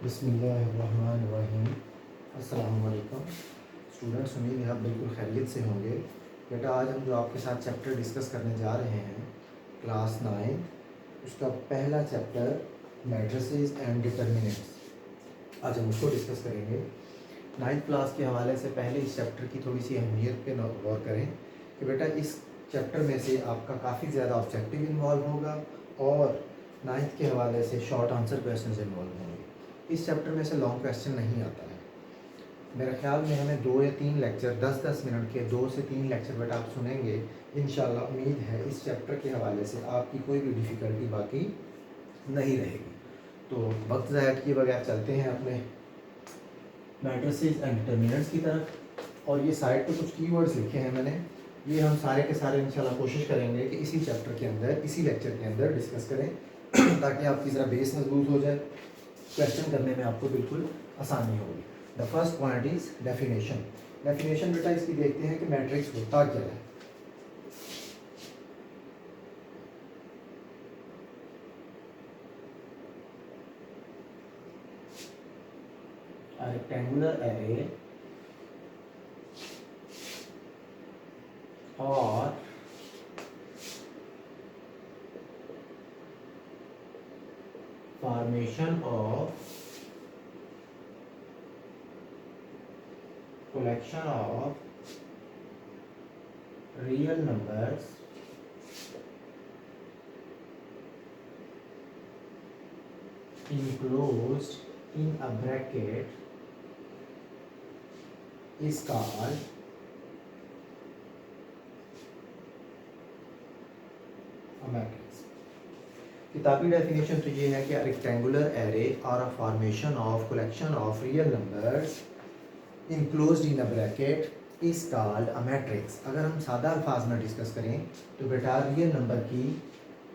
बिस्मिल्लाहिर्रहमानिर्रहीम। अस्सलाम वालेकुम स्टूडेंट्स, उम्मीद है आप बिल्कुल खैरियत से होंगे। बेटा, आज हम जो आपके साथ चैप्टर डिस्कस करने जा रहे हैं क्लास 9 उसका पहला चैप्टर मैट्रिसेस एंड डिटर्मिनेंट्स, आज हम उसको डिस्कस करेंगे। 9th क्लास के हवाले से पहले इस चैप्टर की थोड़ी सी अहमियत पे गौर करें कि बेटा इस चैप्टर में से आपका काफ़ी ज़्यादा ऑब्जेक्टिव इन्वॉल्व होगा और 9th के हवाले से शॉर्ट आंसर क्वेश्चन इन्वॉल्व होंगे। इस चैप्टर में से लॉन्ग क्वेश्चन नहीं आता है। मेरे ख्याल में हमें 2 या 3 लेक्चर 10-10 मिनट के 2 से 3 लेक्चर बेटा आप सुनेंगे। इंशाल्लाह उम्मीद है इस चैप्टर के हवाले से आपकी कोई भी डिफ़िकल्टी बाकी नहीं रहेगी। तो वक्त ज़ाया किए बगैर चलते हैं अपने मैट्रिसेस एंड डिटर्मिनेंट्स की तरफ। और ये साइड पे कुछ कीवर्ड्स लिखे हैं मैंने, ये हम सारे के सारे इंशाल्लाह कोशिश करेंगे कि इसी चैप्टर के अंदर, इसी लेक्चर के अंदर डिस्कस करें ताकि आपकी ज़रा बेस मजबूत हो जाए, क्वेश्चन करने में आपको बिल्कुल आसानी होगी। The first point is definition. Definition बेटा इसकी देखते हैं कि मैट्रिक्स होता क्या है। रेक्टेंगुलर एरे और formation of collection of real numbers enclosed in a bracket is called a matrix। किताबी डेफिनेशन तो ये है कि रेक्टेंगुलर एरे और a formation of collection of real numbers enclosed in a bracket is called a matrix. अगर हम सादा अल्फाज में डिस्कस करें तो बेटा रियल नंबर की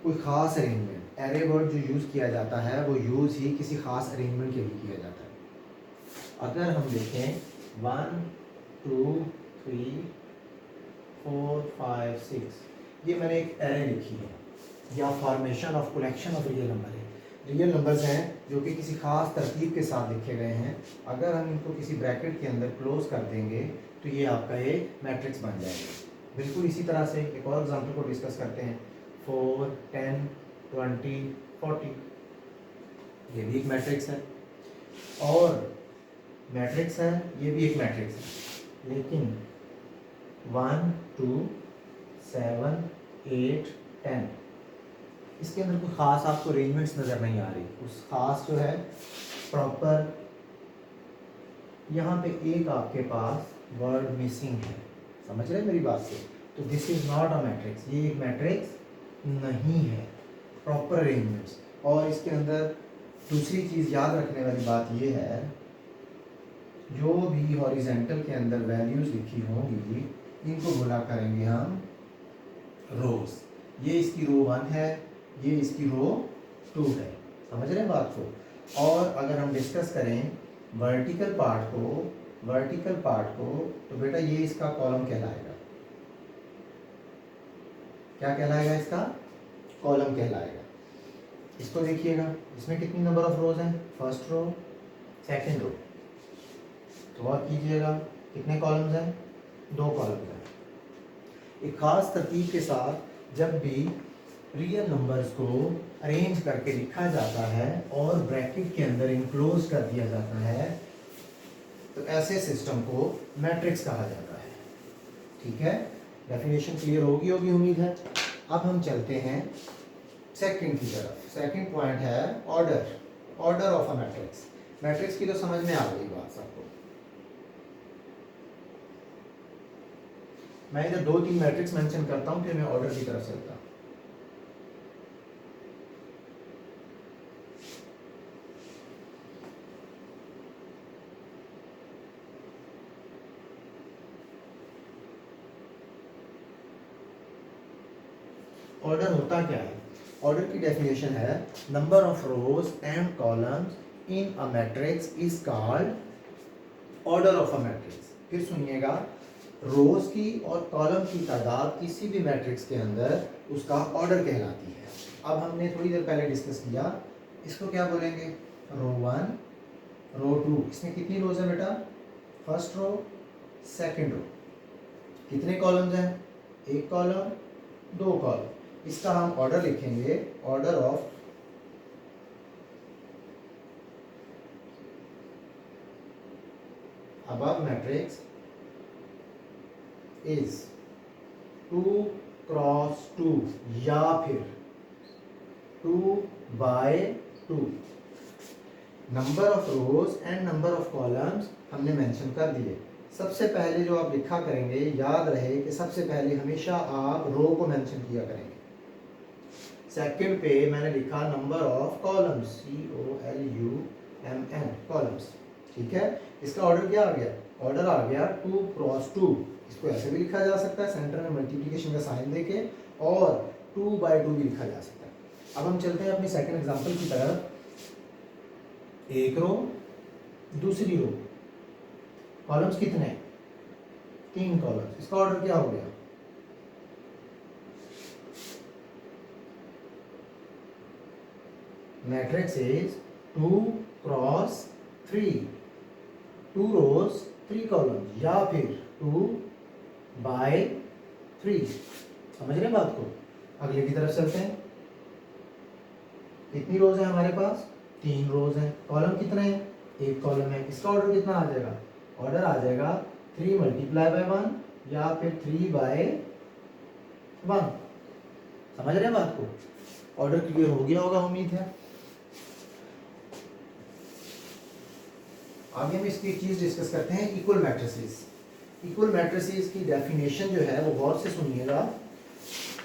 कोई ख़ास अरेंजमेंट, एरे वर्ड जो यूज़ किया जाता है वो यूज़ ही किसी ख़ास अरेंजमेंट के लिए किया जाता है। अगर हम देखें 1 2 3 4 5 6, ये मैंने एक एरे लिखी है या formation of collection of real number है। रियल नंबर्स हैं जो कि किसी खास तरतीब के साथ लिखे गए हैं। अगर हम इनको किसी ब्रैकेट के अंदर क्लोज कर देंगे तो ये आपका एक मैट्रिक्स बन जाएगा। बिल्कुल इसी तरह से एक और एग्जांपल को डिस्कस करते हैं। 4 10 20 40, ये भी एक मैट्रिक्स है। और मैट्रिक्स है, ये भी एक मैट्रिक्स है, लेकिन 1 2 7 8 10 इसके अंदर कोई ख़ास आपको अरेंजमेंट्स नज़र नहीं आ रही। उस ख़ास जो है प्रॉपर, यहाँ पे एक आपके पास वर्ड मिसिंग है, समझ रहे हैं मेरी बात से? तो this is not a matrix, ये एक मैट्रिक्स नहीं है। Proper arrangements. और इसके अंदर दूसरी चीज़ याद रखने वाली बात ये है, जो भी हॉरिजेंटल के अंदर वैल्यूज़ लिखी होंगी इनको बोला करेंगे हम रोज। ये इसकी रो 1 है, ये इसकी रो 2 है, समझ रहे हैं बात को? और अगर हम डिस्कस करें वर्टिकल पार्ट को तो बेटा ये इसका कॉलम कहलाएगा। क्या कहलाएगा? इसका कॉलम कहलाएगा। इसको देखिएगा, इसमें कितनी नंबर ऑफ रोज हैं? First row, second row. तो और कीजिएगा, कितने कॉलम्स हैं? 2 कॉलम्स हैं। एक खास तरतीब के साथ जब भी रियल नंबर्स को अरेंज करके लिखा जाता है और ब्रैकेट के अंदर इनक्लोज कर दिया जाता है तो ऐसे सिस्टम को मैट्रिक्स कहा जाता है। ठीक है, डेफिनेशन क्लियर होगी उम्मीद है। अब हम चलते हैं सेकंड की तरफ। सेकंड पॉइंट है order of a matrix. Matrix की तो समझ में आ गई बात सबको। मैं इधर 2-3 मैट्रिक्स मेंशन करता हूं, फिर मैं ऑर्डर की तरफ चलता हूं। ऑर्डर होता क्या है? ऑर्डर की डेफिनेशन है number of rows and columns in a matrix is called order of a matrix. फिर सुनिएगा, रोज की और कॉलम की तादाद किसी भी मैट्रिक्स के अंदर उसका ऑर्डर कहलाती है। अब हमने थोड़ी देर पहले डिस्कस किया, इसको क्या बोलेंगे? रो 1, रो 2, इसमें कितनी रोज है बेटा? First row, second row. कितने कॉलम्स हैं? एक कॉलम, दो कॉलम। इसका हम ऑर्डर लिखेंगे, order of above matrix is 2 cross 2 या फिर 2 by 2। Number of rows and number of columns हमने मेंशन कर दिए। सबसे पहले जो आप लिखा करेंगे, याद रहे कि सबसे पहले हमेशा आप रो को मेंशन किया करेंगे। सेकंड पे मैंने लिखा number of columns, COLUMN, columns. ठीक है, इसका ऑर्डर क्या आ गया? ऑर्डर आ गया 2 क्रॉस 2। इसको ऐसे भी लिखा जा सकता है, सेंटर में मल्टीप्लिकेशन का साइन देके, और 2 बाय 2 भी लिखा जा सकता है। अब हम चलते हैं अपनी सेकंड एग्जांपल की तरफ। एक रो, दूसरी रो, कॉलम्स कितने? 3 कॉलम्स। इसका ऑर्डर क्या हो गया? Matrix is 2 cross 3, 2 rows 3 columns, या फिर 2 बाय 3। समझ रहे बात को? अगले की तरफ चलते हैं। कितनी रोज है हमारे पास? 3 रोज हैं। कॉलम कितने हैं? एक कॉलम है। इसका ऑर्डर कितना आ जाएगा? ऑर्डर आ जाएगा 3 मल्टीप्लाई बाय 1 या फिर 3 बाय 1। समझ रहे हैं बात को? ऑर्डर क्लियर हो गया होगा, उम्मीद है। आगे हम इसकी चीज डिस्कस करते हैं, इक्वल मैट्रिसेस। इक्वल मैट्रिसेस की डेफिनेशन जो है वो गौर से सुनिएगा।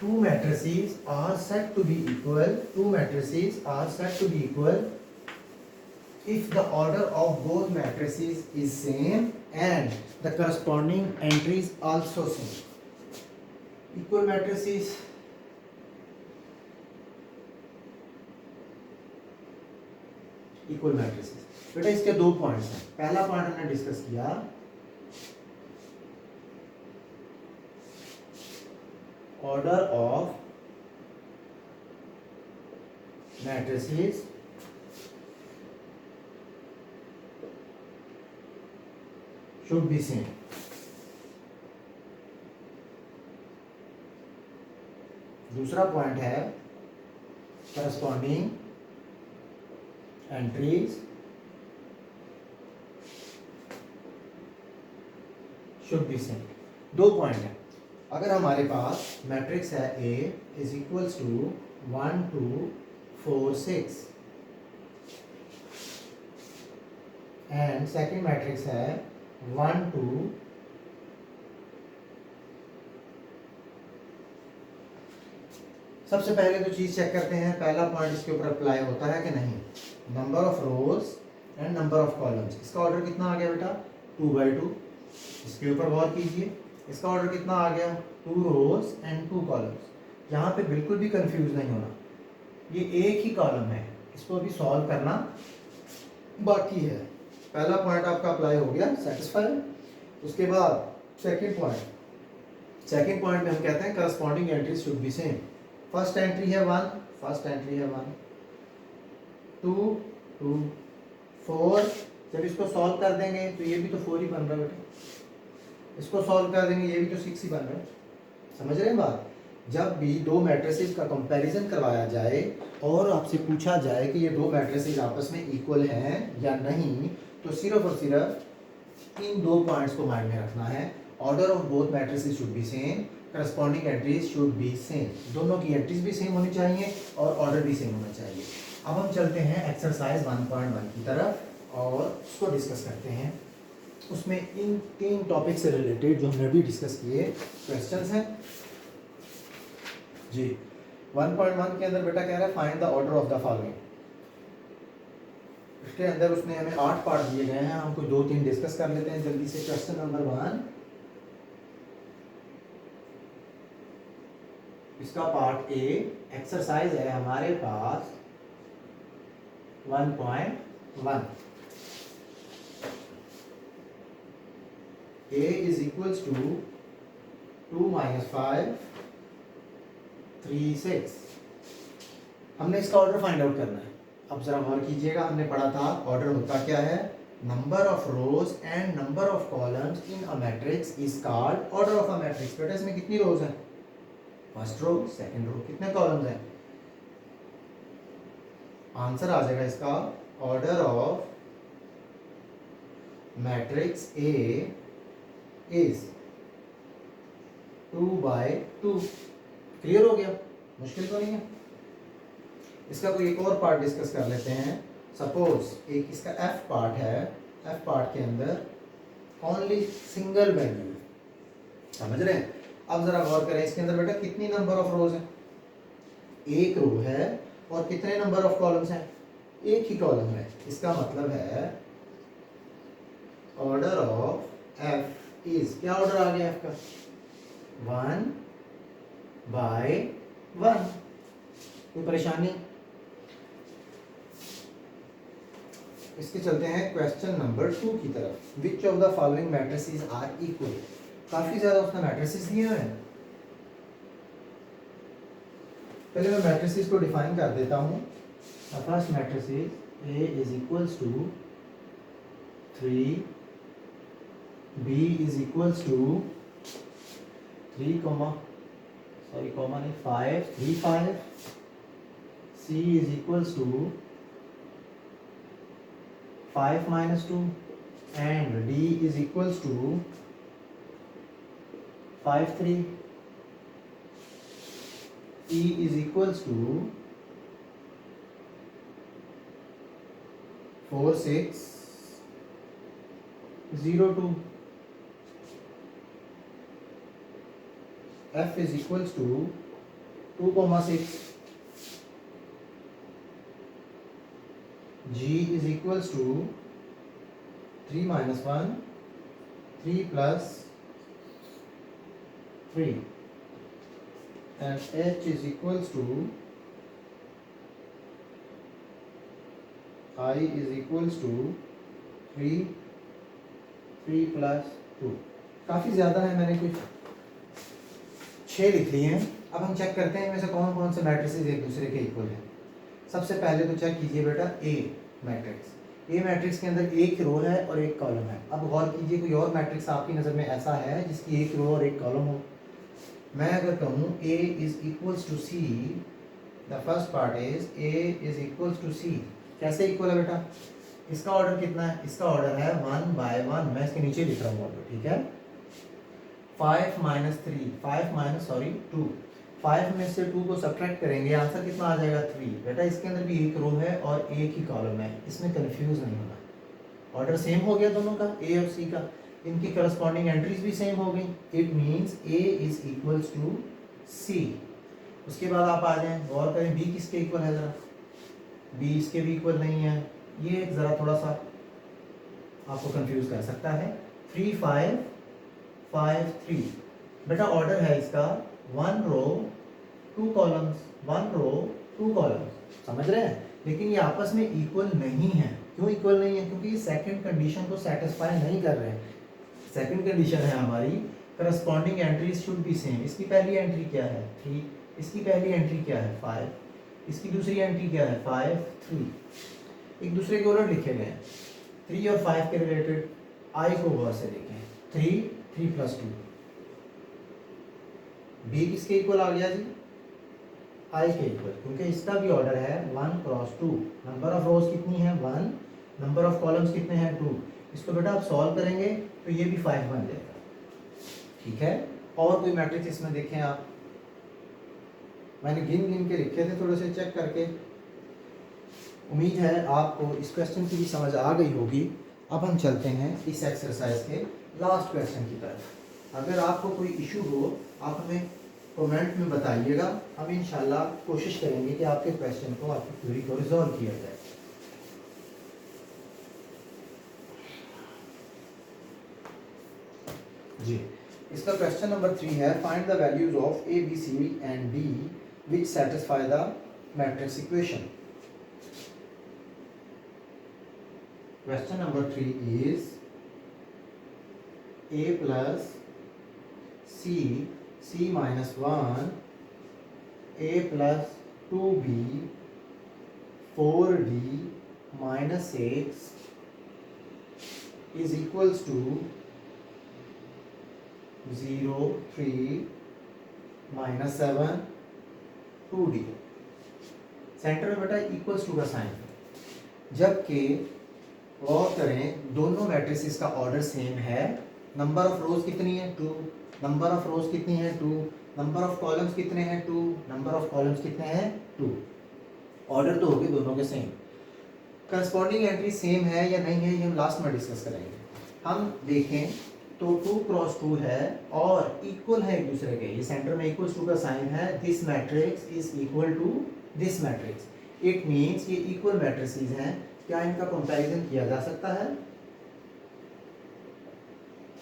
Two matrices are said to be equal, two matrices are said to be equal if the order of both matrices is same and the corresponding entries also same. Equal matrices बेटा इसके 2 points हैं। पहला point हमने discuss किया, order of matrices should be same। दूसरा point है corresponding entries should be same। 2 point है। अगर हमारे पास मैट्रिक्स है A is equals to 1 2 4 6 and second matrix है 1 2 सबसे पहले तो चीज चेक करते हैं, पहला पॉइंट इसके ऊपर अप्लाई होता है कि नहीं। Number of rows and number of columns. इसका ऑर्डर कितना आ गया बेटा? 2 बाय 2। इसके ऊपर गौर कीजिए, इसका ऑर्डर कितना आ गया? 2 रोज एंड 2 कॉलम्स। यहाँ पे बिल्कुल भी कंफ्यूज नहीं होना, ये एक ही कॉलम है, इसको अभी सॉल्व करना बाकी है। पहला पॉइंट आपका अप्लाई हो गया, सेटिस्फाइड। उसके बाद सेकंड पॉइंट में हम कहते हैं corresponding entries should be same. First entry है 1, फर्स्ट एंट्री है 1, 2 2 4। जब इसको सॉल्व कर देंगे तो ये भी तो 4 ही बन रहा है बेटा, इसको सॉल्व कर देंगे ये भी तो 6 ही बन रहा है। समझ रहे हैं बात? जब भी 2 मैट्रिसेस का कंपैरिजन करवाया जाए और आपसे पूछा जाए कि ये 2 मैट्रिसेस आपस में इक्वल हैं या नहीं, तो सिर्फ और सिर्फ इन 2 पॉइंट्स को माइंड में रखना है। Order of both matrices should be same, corresponding entries should be same. दोनों की एंट्रीज भी सेम होनी चाहिए और ऑर्डर भी सेम होना चाहिए। अब हम चलते हैं एक्सरसाइज 1.1 की तरफ और उसको डिस्कस करते हैं। उसमें इन 3 टॉपिक से रिलेटेड जो हमने अभी डिस्कस किए क्वेश्चंस हैं जी। 1.1 के अंदर बेटा कह रहा है find the order of the following. इसके अंदर उसने हमें 8 पार्ट दिए गए हैं, हम कोई 2-3 डिस्कस कर लेते हैं जल्दी से। क्वेश्चन नंबर 1, इसका पार्ट ए एक्सरसाइज है हमारे पास 1.1। a is equals to 2 minus 5 3 6। हमने इसका ऑर्डर फाइंड आउट करना है। अब जरा गौर कीजिएगा, हमने पढ़ा था ऑर्डर होता क्या है, number of rows and number of columns in a matrix is called order of a matrix. बेटा इसमें कितनी रोज हैं, फर्स्ट रो सेकंड रो, कितने कॉलम्स हैं, आंसर आ जाएगा इसका order of matrix A is 2/2। Clear हो गया, मुश्किल तो नहीं है। इसका कोई एक और पार्ट डिस्कस कर लेते हैं। सपोज एक इसका एफ पार्ट है, एफ पार्ट के अंदर ओनली सिंगल वैल्यू, समझ रहे हैं। अब जरा गौर करें, इसके अंदर बेटा कितनी नंबर ऑफ रोज है, एक रो है, और कितने नंबर ऑफ कॉलम्स हैं, एक ही कॉलम है। इसका मतलब है ऑर्डर ऑफ एफ इज, क्या ऑर्डर आ गया एफ का, 1/1। कोई परेशानी। इसके चलते हैं क्वेश्चन नंबर 2 की तरफ। Which of the following matrices are equal. काफी ज्यादा उसने मैट्रिसेस दिए हुए हैं। पहले मैं मैट्रिसेस को डिफाइन कर देता हूं। First matrices A is equals to 3, B is equals to 3 comma नहीं 5, 3 5, C is equals to 5 minus 2 and D is equals to 5 3, E is equals to 4 6 0 2, F is equals to 2,6, G is equals to 3 minus 1, 3 plus 3, and H is equals to I is equals to 3 plus 2। काफ़ी ज़्यादा है, मैंने कुछ 6 लिख लिए हैं। अब हम चेक करते हैं इनमें से कौन कौन से मैट्रिसेस एक दूसरे के इक्वल हैं। सबसे पहले तो चेक कीजिए बेटा ए मैट्रिक्स। ए मैट्रिक्स के अंदर एक रो है और एक कॉलम है। अब गौर कीजिए, कोई और मैट्रिक्स आपकी नज़र में ऐसा है जिसकी एक रो और एक कॉलम हो। मैं अगर कहूँ A is equals to C, the first part is A is equals to C. कैसे इक्वल है बेटा, इसका ऑर्डर कितना है, इसका ऑर्डर है 1/1। मैं इसके नीचे लिख रहा हूँ ऑर्डर, ठीक है। 2 5 में से 2 को सब्ट्रैक्ट करेंगे, आंसर कितना आ जाएगा 3। बेटा इसके अंदर भी एक रो है और एक ही कॉलम है, इसमें कंफ्यूज नहीं होना। ऑर्डर सेम हो गया दोनों का, ए और सी का, इनकी करस्पॉन्डिंग एंट्रीज भी सेम हो गई। It means A is equals to C. उसके बाद आप आ जाएं, गौर करें बी किसके इक्वल है, जरा बी इसके भी इक्वल नहीं है। ये ज़रा थोड़ा सा आपको कंफ्यूज कर सकता है। 3 5 5 3। बेटा ऑर्डर है इसका 1 रो 2 कॉलम्स, 1 रो 2 कॉलम्स, समझ रहे हैं। लेकिन ये आपस में इक्वल नहीं है। क्यों इक्वल नहीं है, क्योंकि ये सेकंड कंडीशन को सेटिस्फाई नहीं कर रहे हैं। सेकंड कंडीशन है हमारी corresponding entries should be same. इसकी पहली एंट्री क्या है 3, इसकी पहली एंट्री क्या है 5, इसकी दूसरी एंट्री क्या है 5 3। एक दूसरे के उलट लिखे गए हैं। 3 और 5 के रिलेटेड आई को गौर से देखें, 3 plus 2। बी किसके इक्वल आ गया जी, आई के इक्वल, क्योंकि इसका भी ऑर्डर है 1 क्रॉस 2। नंबर ऑफ रोज कितनी है 1, नंबर ऑफ कॉलम्स कितने हैं 2। इसको बेटा आप सॉल्व करेंगे तो ये भी 5 बन जाएगा, ठीक है। और कोई मैट्रिक्स इसमें देखें आप, मैंने गिन गिन के लिखे थे, थोड़े से चेक करके। उम्मीद है आपको इस क्वेश्चन की भी समझ आ गई होगी। अब हम चलते हैं इस एक्सरसाइज के लास्ट क्वेश्चन की तरफ। अगर आपको कोई इशू हो आप हमें कमेंट में बताइएगा, हम इंशाल्लाह कोशिश करेंगे कि आपके क्वेश्चन को, आपकी क्वेरी को रिजॉल्व किया जाए। जी, इसका क्वेश्चन नंबर 3 है, find the values of a b c and d which satisfy the matrix equation. Question number 3 is a plus c minus 1, a plus 2b, 4d minus 6 is equals to 0 3 minus 7 2d। Centre में बेटा equals to का sign, जबकि गौर करें दोनों matrices का order same है। Number of रोज कितनी है 2, नंबर ऑफ रोज कितनी है 2, नंबर ऑफ कॉलम्स कितने हैं 2, नंबर ऑफ कॉलम्स कितने हैं 2। ऑर्डर तो होगी दोनों के सेम। करस्पॉन्डिंग एंट्री सेम है या नहीं है ये हम लास्ट में डिस्कस करेंगे। हम देखें तो 2 क्रॉस 2 है और इक्वल है एक दूसरे के, ये सेंटर में इक्वल्स टू का साइन है। This matrix is equal to this matrix, it means ये इक्वल मैट्रिसेस हैं। क्या इनका कंपैरिजन किया जा सकता है?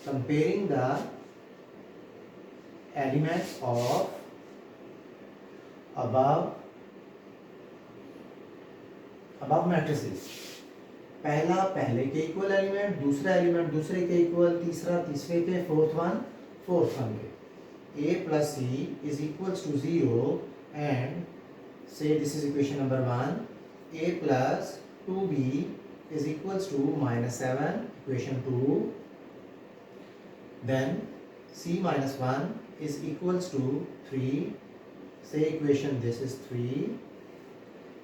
Comparing the elements of above matrices, पहला पहले के इक्वल एलिमेंट, दूसरा एलिमेंट दूसरे के इक्वल, तीसरा तीसरे के, फोर्थ वन के। a plus c is equals to 0 and say this is equation number 1, a plus 2b is equals to minus 7, equation 2, then c minus 1 is equals to 3, say equation this is 3,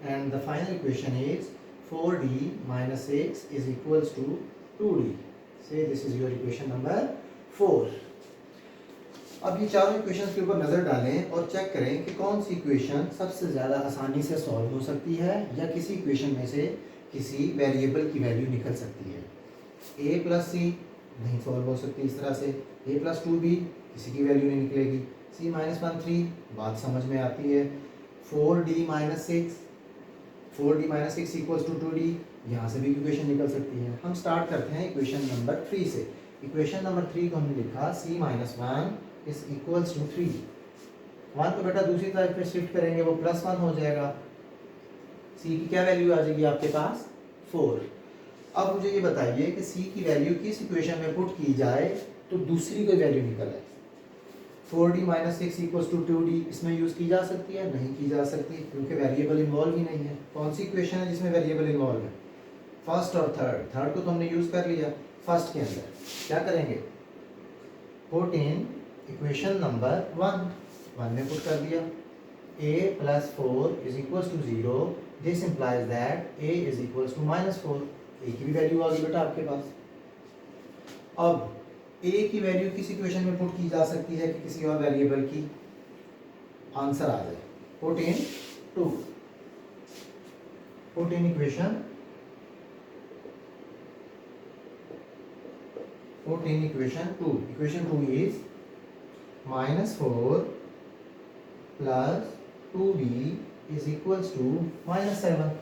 and the final equation is 4d minus 6 is equals to 2d, say this is your equation number 4। अब ये चारों equations के ऊपर नज़र डालें और check करें कि कौन सी इक्वेशन सबसे ज़्यादा आसानी से सॉल्व हो सकती है या किसी इक्वेशन में से किसी वेरिएबल की वैल्यू निकल सकती है। a प्लस सी नहीं सॉल्व हो सकती इस तरह से, a प्लस 2b किसी की वैल्यू नहीं निकलेगी, c माइनस 1 3 बात समझ में आती है, 4d minus 6 equals to 2d, यहाँ से भी इक्वेशन निकल सकती है। हम स्टार्ट करते हैं इक्वेशन नंबर 3 से। इक्वेशन नंबर 3 को हमने लिखा c minus 1 is equals to 3। 1 को बेटा दूसरी तरफ पे शिफ्ट करेंगे वो प्लस 1 हो जाएगा, c की क्या वैल्यू आ जाएगी आपके पास 4। अब मुझे ये बताइए कि c की वैल्यू किस इक्वेशन में पुट की जाए तो दूसरी कोई वैल्यू निकल आए। 4d minus 6 equals to 2d इसमें यूज़ की जा सकती है? नहीं की जा सकती क्योंकि वेरिएबल इन्वॉल्व ही नहीं है। कौन सी इक्वेशन है जिसमें वेरिएबल इन्वॉल्व है? फर्स्ट और थर्ड को तो हमने यूज़ कर लिया। फर्स्ट के अंदर क्या करेंगे? पुट इन इक्वेशन नंबर 1 में पुट कर दिया, a plus 4 is equals to 0, this implies that a is equals to minus 4। a की भी वैल्यू आ गई बेटा आपके पास। अब a की वैल्यू किस इक्वेशन में पुट की जा सकती है कि किसी और वेरिएबल की? आंसर आ जाए, put in 2, put in equation, put in equation 2। Equation 2 is minus 4 plus 2b is equals to minus 7।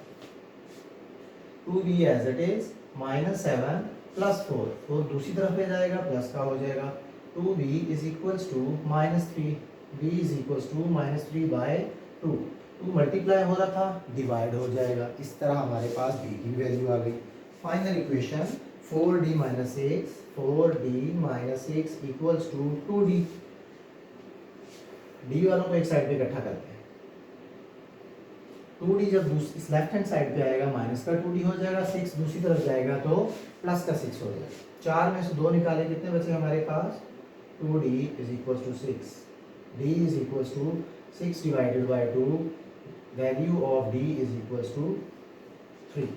2b as it is minus 7 plus 4, 4 दूसरी तरफ ले जाएगा प्लस का हो जाएगा। 2b is equals to minus 3, b is equals to minus 3 by 2। 2 multiply हो रहा था डिवाइड हो जाएगा, इस तरह हमारे पास b की वैल्यू आ गई। Final equation 4d minus 6, 4d minus 6 equals to 2d। D वालों को एक साइड पे इकट्ठा करते हैं, 2d जब इस लेफ्ट हैंड साइड पे आएगा माइनस का 2d हो जाएगा, 6 दूसरी तरफ जाएगा तो प्लस का 6 हो जाएगा। 4 में से 2 निकाले कितने बचे हमारे पास? 2d is equals to 6, d is equals to 6 divided by 2, value of d is equals to 3।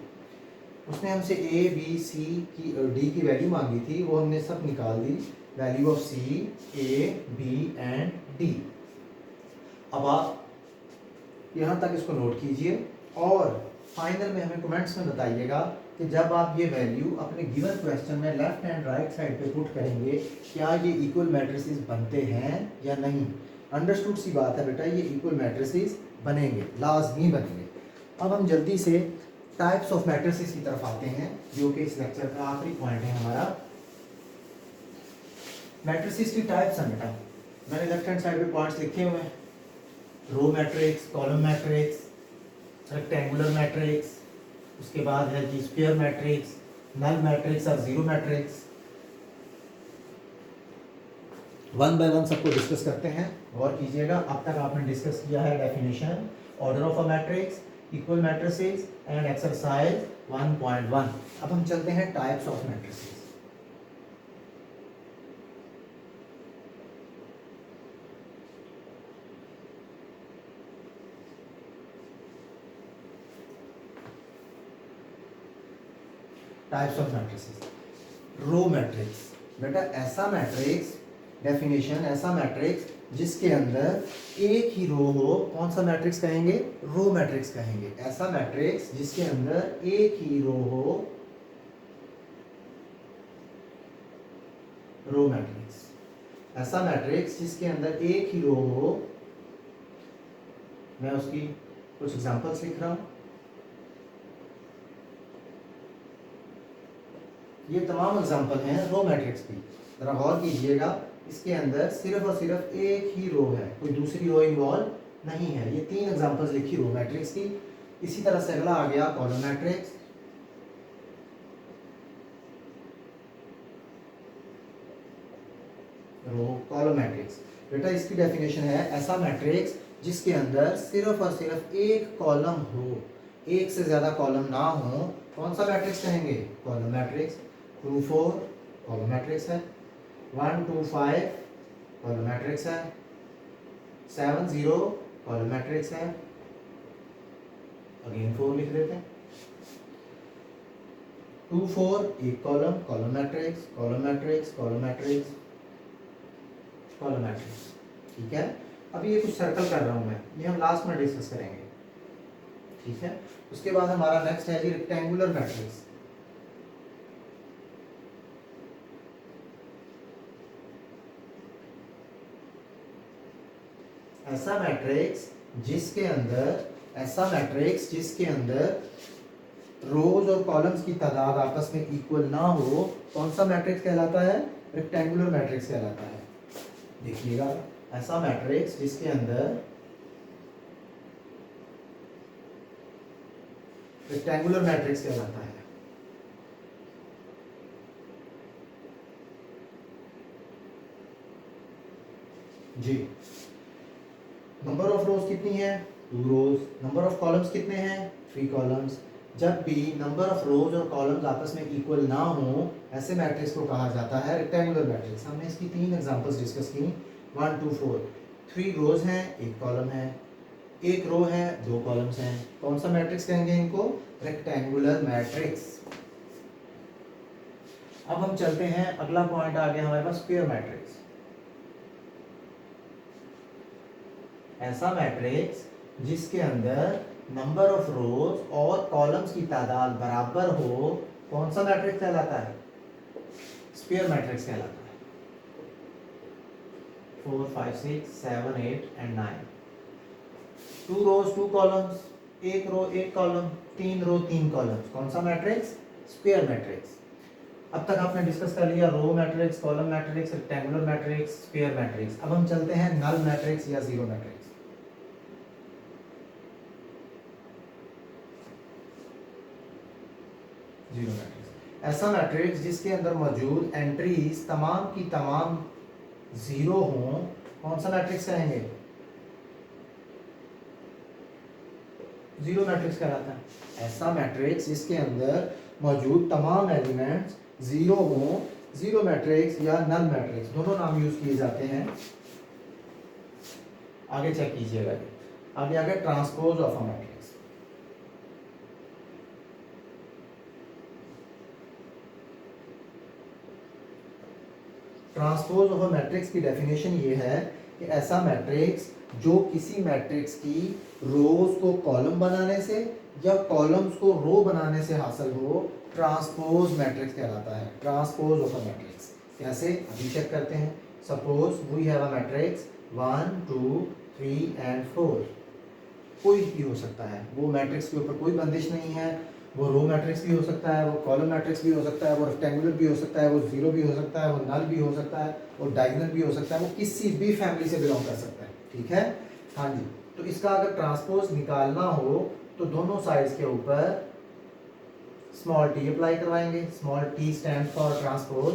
उसने हमसे a b c की d की वैल्यू मांगी थी, वो हमने सब निकाल दी, value of c a b and d। अब आप यहाँ तक इसको नोट कीजिए और फाइनल में हमें कमेंट्स में बताइएगा कि जब आप ये वैल्यू अपने गिवन क्वेश्चन में लेफ्ट एंड राइट साइड पे पुट करेंगे क्या ये इक्वल मैट्रिसेस बनते हैं या नहीं। अंडरस्टूड सी बात है बेटा, ये इक्वल मैट्रिसेस बनेंगे, लाजमी बनेंगे। अब हम जल्दी से टाइप्स ऑफ मैट्रिसेस की तरफ आते हैं जो कि इस लेक्चर का आखिरी पॉइंट है हमारा। मैट्रिसेस की टाइप्स हैं बेटा, मैंने लेफ्ट हैंड साइड पे पॉइंट्स लिखे हुए हैं। Row matrix, column matrix, rectangular matrix, उसके बाद है जी स्क्वायर मैट्रिक्स, नल मैट्रिक्स और zero matrix. One by one सबको डिस्कस करते हैं, गौर कीजिएगा। अब तक आपने डिस्कस किया है definition, order of a matrix, equal matrices, and exercise 1.1। अब हम चलते हैं types of matrices. Types of matrices. Row matrix, बेटा ऐसा मैट्रिक्स, डेफिनेशन ऐसा मैट्रिक्स जिसके अंदर एक ही रो हो, कौन सा मैट्रिक्स कहेंगे? रो मैट्रिक्स कहेंगे। ऐसा मैट्रिक्स जिसके अंदर एक ही रो हो, रो मैट्रिक्स। ऐसा मैट्रिक्स जिसके अंदर एक ही रो हो, मैं उसकी कुछ एग्जांपल्स लिख रहा हूं। ये तमाम एग्जांपल हैं रो मैट्रिक्स की, जरा गौर कीजिएगा। इसके अंदर सिर्फ और सिर्फ एक ही रो है, कोई दूसरी रो इन्वॉल्व नहीं है। ये 3 एग्जांपल्स लिखी रो मैट्रिक्स की। इसी तरह से अगला आ गया column matrix. Row column matrix, बेटा इसकी डेफिनेशन है ऐसा मैट्रिक्स जिसके अंदर सिर्फ और सिर्फ एक कॉलम हो, एक से ज्यादा कॉलम ना हो, कौन सा मैट्रिक्स कहेंगे? Column matrix. 2 4 कॉलम मैट्रिक्स है। 1 2 5 कॉलम मैट्रिक्स है। 7 0 कॉलम मैट्रिक्स है। अगेन 4 लिख देते हैं। 2 4 एक column, column matrix, column matrix, column matrix, column matrix. ठीक है, अभी ये कुछ सर्कल कर रहा हूं मैं, ये हम लास्ट में डिस्कस करेंगे। ठीक है, उसके बाद हमारा नेक्स्ट है जी रेक्टेंगुलर मैट्रिक्स। ऐसा मैट्रिक्स जिसके अंदर रोज और कॉलम्स की तादाद आपस में इक्वल ना हो, कौन सा मैट्रिक्स कहलाता है? रेक्टेंगुलर मैट्रिक्स कहलाता है। देखिएगा, ऐसा मैट्रिक्स जिसके अंदर रेक्टेंगुलर मैट्रिक्स कहलाता है। जी, नंबर ऑफ रोज कितनी है? 2 रोज। नंबर ऑफ कॉलम्स कितने हैं? 3 कॉलम्स। जब भी नंबर ऑफ रोज और कॉलम्स आपस में इक्वल ना हो, ऐसे मैट्रिक्स को कहा जाता है रेक्टेंगुलर मैट्रिक्स। हमने इसकी 3 एग्जांपल्स डिस्कस की। 1 2 4 3 रोज हैं, 1 कॉलम है। 1 रो है, 2 कॉलम्स हैं, कौन सा मैट्रिक्स कहेंगे इनको? Rectangular matrix. अब हम चलते हैं, अगला पॉइंट आ गया हमारे पास स्क्वायर मैट्रिक्स। ऐसा मैट्रिक्स जिसके अंदर नंबर ऑफ रोज और कॉलम्स की तादाद बराबर हो, कौन सा मैट्रिक्स कहलाता है? स्क्वायर मैट्रिक्स कहलाता है। 4 5 6 7 8 and 9। 2 rows 2 columns, 1 row 1 column, 3 row 3 columns, कौन सा मैट्रिक्स? Square matrix. अब तक आपने डिस्कस कर लिया row matrix, column matrix, rectangular matrix, square matrix. अब हम चलते हैं नल मैट्रिक्स या जीरो मैट्रिक्स। जीरो मैट्रिक्स, ऐसा मैट्रिक्स जिसके अंदर मौजूद एंट्रीज तमाम की तमाम जीरो हों, कौन सा मैट्रिक्स कहेंगे? जीरो मैट्रिक्स कहलाता है। ऐसा मैट्रिक्स जिसके अंदर मौजूद तमाम एलिमेंट्स जीरो हों, जीरो मैट्रिक्स या नल मैट्रिक्स, दोनों नाम यूज किए जाते हैं। आगे चेक कीजिएगा, आगे आगे transpose of a matrix. Transpose of a matrix की डेफिनेशन ये है कि ऐसा मैट्रिक्स जो किसी मैट्रिक्स की रोज को कॉलम बनाने से या कॉलम्स को रो बनाने से हासिल हो, ट्रांसपोज मैट्रिक्स कहलाता है। ट्रांसपोज ऑफ अ मैट्रिक्स कैसे, अभी चेक करते हैं। Suppose we have a matrix 1 2 3 and 4। कोई भी हो सकता है, वो मैट्रिक्स के ऊपर कोई बंदिश नहीं है। वो रो मैट्रिक्स भी हो सकता है, वो कॉलम मैट्रिक्स भी हो सकता है, वो रेक्टेंगुलर भी हो सकता है, वो जीरो भी हो सकता है, वो नल भी हो सकता है, वो डायगोनल भी हो सकता है, वो किसी भी फैमिली से बिलोंग कर सकता है। ठीक है, हाँ जी। तो इसका अगर ट्रांसपोज निकालना हो तो दोनों साइड्स के ऊपर स्मॉल टी अप्लाई करवाएंगे। Small T stand for transpose.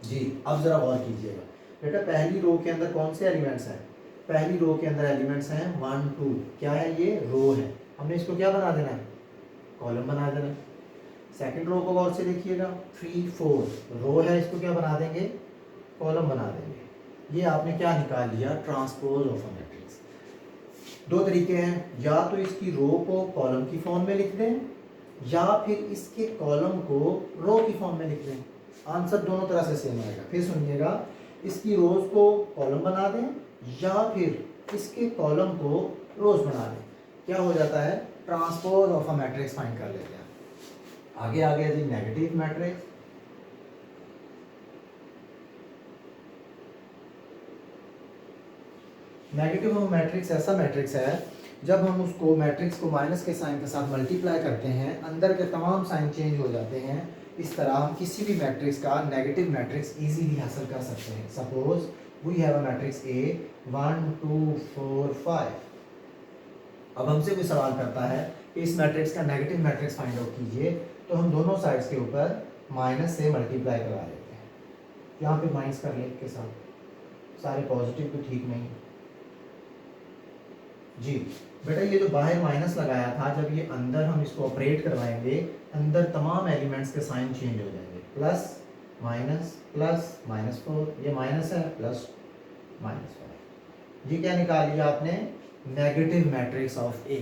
जी, अब जरा गौर कीजिएगा बेटा, पहली रो के अंदर कौन से एलिमेंट्स हैं? पहली रो के अंदर एलिमेंट्स हैं 1 2। क्या है ये? रो है। हमने इसको क्या बना देना है? कॉलम बना देना। सेकंड रो को गौर से देखिएगा, 3 4 रो है, इसको क्या बना देंगे, कॉलम बना देंगे। ये आपने क्या निकाल लिया, ट्रांसपोज ऑफ अ मैट्रिक्स। दो तरीके हैं, या तो इसकी रो को कॉलम की फॉर्म में लिख दें या फिर इसके कॉलम को रो की फॉर्म में लिख दें। आंसर दोनों तरह से सेम आएगा। फिर सुनिएगा, इसकी रोज को कॉलम बना दें या फिर इसके कॉलम को रोज बना दें, क्या हो जाता है, transpose of a matrix find कर लेते हैं। आगे आ गया जी नेगेटिव मैट्रिक्स। नेगेटिव मैट्रिक्स ऐसा मैट्रिक्स है जब हम उसको मैट्रिक्स को माइनस के साइन के साथ मल्टीप्लाई करते हैं, अंदर के तमाम साइन चेंज हो जाते हैं। इस तरह हम किसी भी मैट्रिक्स का नेगेटिव मैट्रिक्स इजीली हासिल कर सकते हैं। Suppose we have a matrix A 1 2 4 5। अब हमसे कोई सवाल करता है कि इस मैट्रिक्स का नेगेटिव मैट्रिक्स फाइंड आउट कीजिए, तो हम दोनों साइड्स के ऊपर माइनस से मल्टीप्लाई करा देते हैं। यहाँ पे माइनस कर ले के साथ, सारे पॉजिटिव तो ठीक नहीं जी बेटा। ये जो बाहर माइनस लगाया था, जब ये अंदर हम इसको ऑपरेट करवाएंगे, अंदर तमाम एलिमेंट्स के साइन चेंज हो जाएंगे। प्लस माइनस 4, ये माइनस है, प्लस -5। ये क्या निकाल लिया आपने, नेगेटिव मैट्रिक्स ऑफ ए।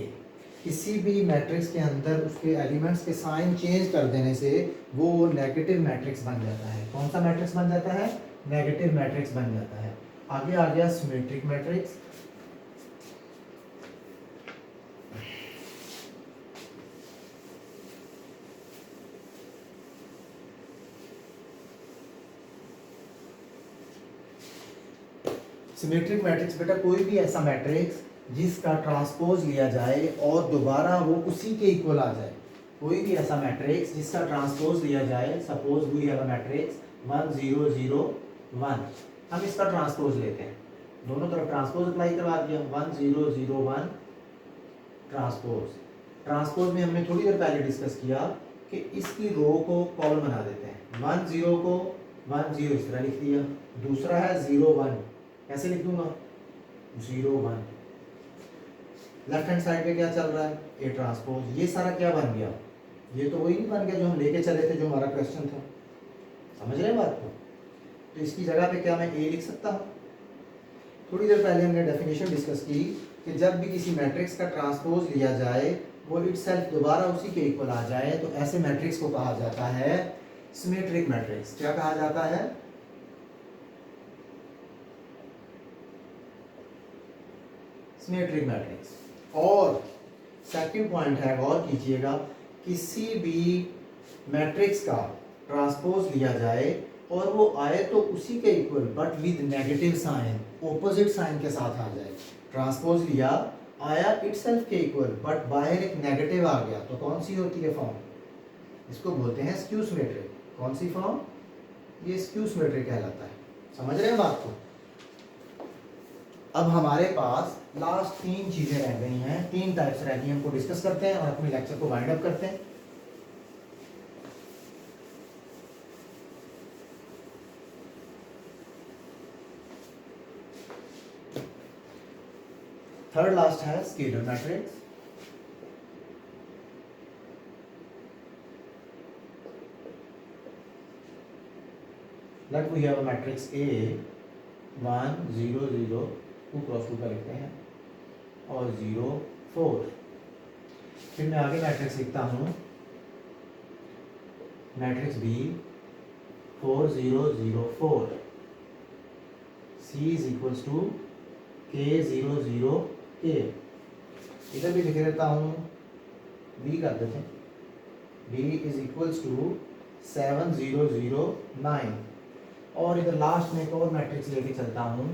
किसी भी मैट्रिक्स के अंदर उसके एलिमेंट्स के साइन चेंज कर देने से वो नेगेटिव मैट्रिक्स बन जाता है। कौन सा मैट्रिक्स बन जाता है, नेगेटिव मैट्रिक्स बन जाता है। आगे आ गया सिमेट्रिक मैट्रिक्स। सिमेट्रिक मैट्रिक्स बेटा कोई भी ऐसा मैट्रिक्स जिसका ट्रांसपोज लिया जाए और दोबारा वो उसी के इक्वल आ जाए। कोई भी ऐसा मैट्रिक्स जिसका ट्रांसपोज लिया जाए, suppose we have a matrix 1 0 0 1, हम इसका ट्रांसपोज लेते हैं, दोनों तरफ ट्रांसपोज अप्लाई करवा दिया, 1 0 0 1 ट्रांसपोज। ट्रांसपोज में हमने थोड़ी देर पहले डिस्कस किया कि इसकी रो को कॉलम बना देते हैं। 1 0 को 1 0 इस तरह लिख दिया, दूसरा है 0 1, कैसे लिख दूंगा, 0 1। लेफ्ट हैंड साइड पे क्या चल रहा है, ए ट्रांसपोज। ये सारा क्या बन गया, ये तो वही नहीं बन गया जो हम लेके चले थे, जो हमारा क्वेश्चन था। समझ रहे हैं बात को। तो इसकी जगह पे क्या मैं ए लिख सकता हूँ। थोड़ी देर पहले हमने डेफिनेशन डिस्कस की कि जब भी किसी मैट्रिक्स का ट्रांसपोज लिया जाए, वो इटसेल्फ दोबारा उसी के इक्वल आ जाए, तो ऐसे मैट्रिक्स को कहा जाता है सिमेट्रिक मैट्रिक्स। क्या कहा जाता है, सिमेट्रिक मैट्रिक्स। और सेकंड पॉइंट है, गौर कीजिएगा, किसी भी मैट्रिक्स का ट्रांसपोज लिया जाए और वो आए तो उसी के equal but with negative sign, opposite sign के साथ आ जाए। ट्रांसपोज लिया, आया इटसेल्फ के इक्वल बट बाहर एक नेगेटिव आ गया, तो कौन सी होती है फॉर्म, इसको बोलते हैं स्क्यू सिमेट्रिक। कौन सी फॉर्म, ये स्क्यू सिमेट्रिक कहलाता है। समझ रहे हैं बात को। अब हमारे पास लास्ट 3 चीजें रह गई हैं, 3 टाइप्स रह गई, हमको डिस्कस करते हैं और अपने लेक्चर को वाइंड अप करते हैं। थर्ड लास्ट है scalar matrix. Let we have a matrix A 1 0 0 2 cross 2 का लिखते हैं और 0 4। फिर मैं आगे मैट्रिक्स लिखता हूँ, matrix B 4 0 0 4, C is equals to K 0 0 K। इधर भी लिख देता हूँ, B कर देते हैं, B इज इक्वल्स टू 7 0 0 9। और इधर लास्ट में एक और मैट्रिक्स लेके चलता हूँ,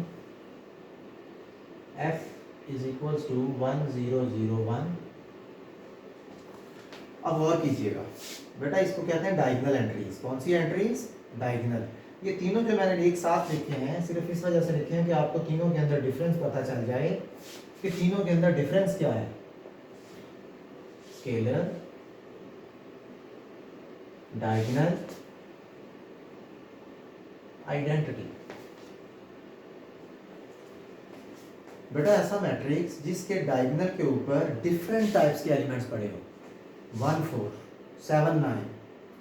F इज इक्वल्स टू 1 0 0 1। अब और कीजिएगा बेटा, इसको कहते हैं डायगोनल एंट्रीज। कौन सी एंट्रीज, डायगोनल। ये तीनों जो मैंने एक साथ लिखे हैं, सिर्फ इस वजह से लिखे हैं कि आपको तीनों के अंदर डिफरेंस पता चल जाए कि तीनों के अंदर डिफरेंस क्या है। Scalar, diagonal, identity. बेटा ऐसा मैट्रिक्स जिसके डायगोनल के ऊपर डिफरेंट टाइप्स के एलिमेंट्स पड़े हो, 1479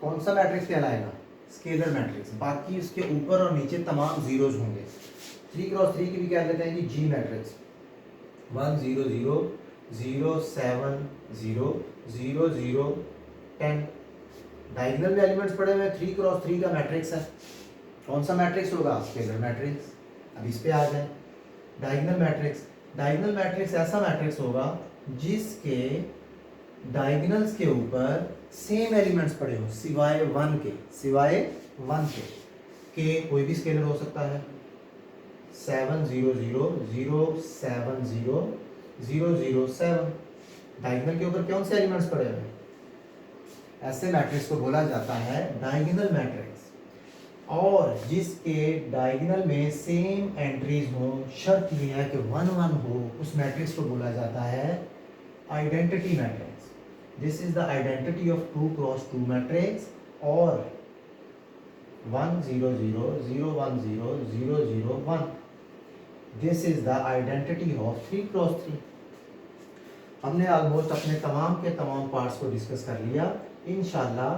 कौन सा मैट्रिक्स कहलाएगा? Scalar matrix. बाकी उसके ऊपर और नीचे तमाम जीरोज होंगे। 3x3 की भी कह लेते हैं जी जी मैट्रिक्स। 1 0 0 0 7 0 0 0 10 डायगोनल में एलिमेंट्स पड़े हुए 3x3 का मैट्रिक्स है। कौन सा मैट्रिक्स होगा? Scalar matrix. अब इस पे आ जाए डायगोनल मैट्रिक्स। डायगोनल मैट्रिक्स ऐसा मैट्रिक्स होगा जिसके डायगोनल्स के ऊपर सेम एलिमेंट्स पड़े हो सिवाय वन के। सिवाय वन के कोई भी स्केलर हो सकता है। 7 0 0 0 7 0 0 0 7 डायगोनल के ऊपर कौन से एलिमेंट्स पड़े हुए? ऐसे मैट्रिक्स को बोला जाता है डायगोनल मैट्रिक्स। और जिसके डायगोनल में सेम एंट्रीज हो, शर्त यह है कि 1 1 हो, उस मैट्रिक्स को बोला जाता है identity matrix. This is the identity of 2x2 matrix. और 1 0 0 0 1 0 0 0 1 this is the identity of 3x3। हमने ऑलमोस्ट अपने तमाम के तमाम पार्ट्स को डिस्कस कर लिया। इंशाल्लाह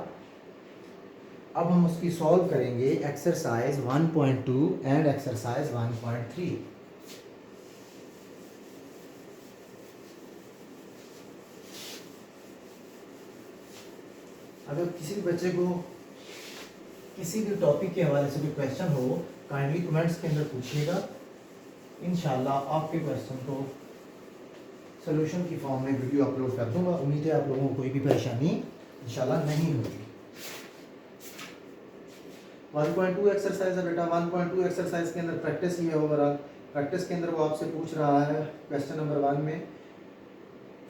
अब हम उसकी सॉल्व करेंगे एक्सरसाइज 1.2 एंड एक्सरसाइज 1.3। अगर किसी भी बच्चे को किसी भी टॉपिक के हवाले से कोई क्वेश्चन हो, काइंडली कमेंट्स के अंदर पूछिएगा। इंशाल्लाह आपके क्वेश्चन को सॉल्यूशन की फॉर्म में वीडियो अपलोड कर दूंगा। उम्मीद है आप लोगों को कोई भी परेशानी इंशाल्लाह नहीं होगी। 1.2 एक्सरसाइज है बेटा। 1.2 एक्सरसाइज के अंदर प्रैक्टिस ही है ओवरऑल। प्रैक्टिस के अंदर वो आपसे पूछ रहा है क्वेश्चन नंबर 1 में,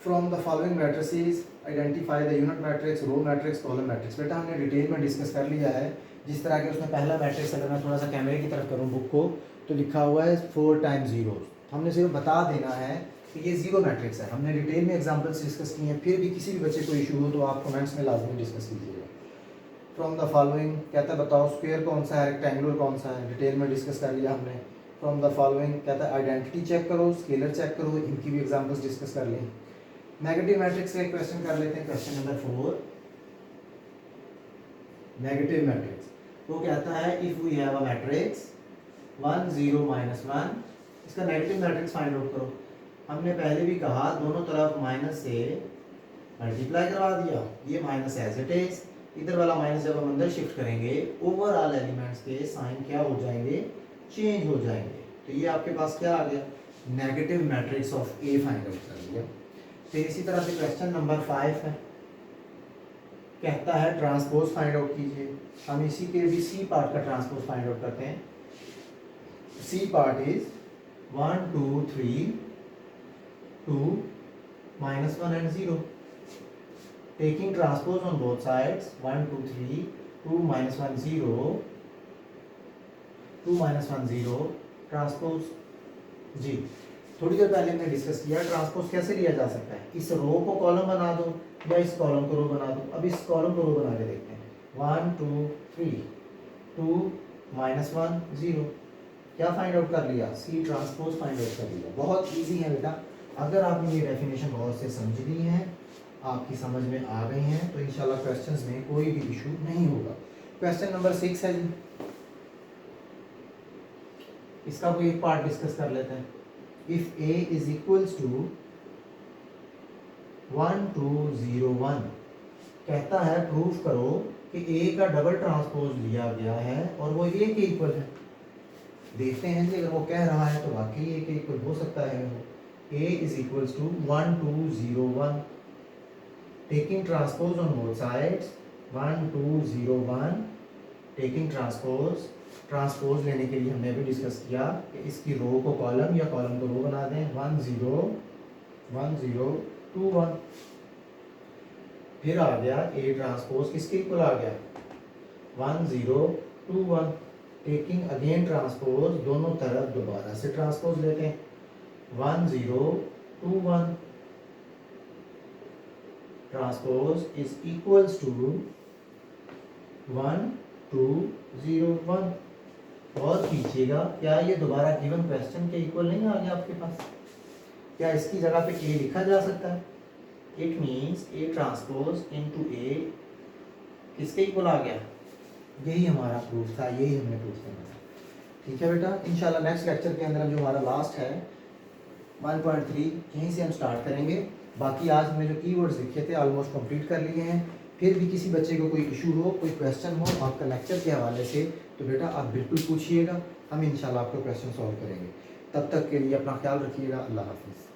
from the following matrices identify the unit matrix, row matrix, column matrix. बेटा हमने डिटेल में डिस्कस कर लिया है। जिस तरह के उसमें पहला मैट्रिक्स, अगर मैं थोड़ा सा कैमरे की तरफ करूँ बुक को, तो लिखा हुआ है 4 टाइम्स 0। हमने सिर्फ बता देना है कि ये जीरो मैट्रिक्स है। हमने डिटेल में एग्जाम्पल्स डिस्कस किए हैं। फिर भी किसी भी बच्चे को इशू हो तो आप कमेंट्स में लाजमी डिस्कस कीजिएगा। फ्रॉम द फॉलोइंग कहता है बताओ स्क्वायर कौन सा है, रेक्टेंगुलर कौन सा है, डिटेल में डिस्कस कर लिया हमने। फ्रॉम द फॉलोइंग कहता है आइडेंटिटी चेक करो, स्केलर चेक करो, इनकी भी एग्जांपल्स डिस्कस कर लें। नेगेटिव मैट्रिक्स का एक क्वेश्चन कर लेते हैं, क्वेश्चन नंबर 4। नेगेटिव मैट्रिक्स वो कहता है if we have a matrix 1 0 -1, इसका नेगेटिव मैट्रिक्स फाइंड आउट करो। हमने पहले भी कहा दोनों तरफ माइनस से मल्टीप्लाई करवा दिया, ये माइनस एज इट इज। इधर वाला माइनस जब हम अंदर शिफ्ट करेंगे ओवरऑल एलिमेंट्स के साइन क्या हो जाएंगे, चेंज हो जाएंगे। तो ये आपके पास क्या आ गया, negative matrix of A find out कर लिया। फिर इसी तरह से क्वेश्चन नंबर 5 है, कहता है ट्रांसपोज फाइंड आउट कीजिए। हम इसी के भी सी पार्ट का ट्रांसपोज फाइंड आउट करते हैं। C part is 1 2 3 2 -1 and 0. Taking transpose on both sides 1 2 3 2 -1 0 2 -1 0 transpose जी। थोड़ी देर पहले हमने डिस्कस किया ट्रांसपोज कैसे लिया जा सकता है। इस रो को कॉलम बना दो या इस कॉलम को रो बना दो। अब इस कॉलम को रो बना के देखते हैं। 1 2 3 2 -1 0 क्या फाइंड आउट कर लिया, सी ट्रांसपोज फाइंड आउट कर लिया। बहुत इजी है बेटा। अगर आपने ये डेफिनेशन गौर से समझ ली है, आपकी समझ में आ गई हैं, तो इंशाल्लाह क्वेश्चंस में कोई भी इशू नहीं होगा। क्वेश्चन नंबर 6 है जी, इसका कोई एक पार्ट डिस्कस कर लेते हैं। If A is equals to 1 2 0 1 कहता है प्रूफ करो कि ए का डबल ट्रांसपोज लिया गया है और वो ए के इक्वल है। देखते हैं जी, अगर वो कह रहा है तो वाकई ए के इक्वल हो सकता है। A is equals to 1 2 0 1. Taking transpose on both sides 1 2 0 1. Taking transpose लेने के लिए हमने भी डिस्कस किया कि इसकी रो को कॉलम या कॉलम को रो बना दें। 1 0 1 0 2 1। फिर आ गया A ट्रांसपोज किसके इक्वल आ गया, 1 0 2 1। टेकिंग अगेन ट्रांसपोज, दोनों तरफ दोबारा से ट्रांसपोज लेते हैं। 1 0 2 1 ट्रांसपोज इज इक्वल्स टू 1 2 0 1। और कीजिएगा, क्या ये दोबारा गिवन क्वेश्चन के इक्वल नहीं आ गया आपके पास? क्या इसकी जगह पे ए लिखा जा सकता है? It means A transpose into A किसके इक्वल आ गया, यही हमारा प्रूफ था, यही हमने प्रूफ करना था। ठीक है बेटा, इंशाल्लाह नेक्स्ट लेक्चर के अंदर जो हमारा लास्ट है 1.3 यहीं से हम स्टार्ट करेंगे। बाकी आज हमने जो कीवर्ड्स लिखे थे ऑलमोस्ट कंप्लीट कर लिए हैं। फिर भी किसी बच्चे को कोई इशू हो, कोई क्वेश्चन हो आपका लेक्चर के हवाले से, तो बेटा आप बिल्कुल पूछिएगा, हम इंशाल्लाह आपको क्वेश्चन सॉल्व करेंगे। तब तक के लिए अपना ख्याल रखिएगा। अल्लाह हाफिज़।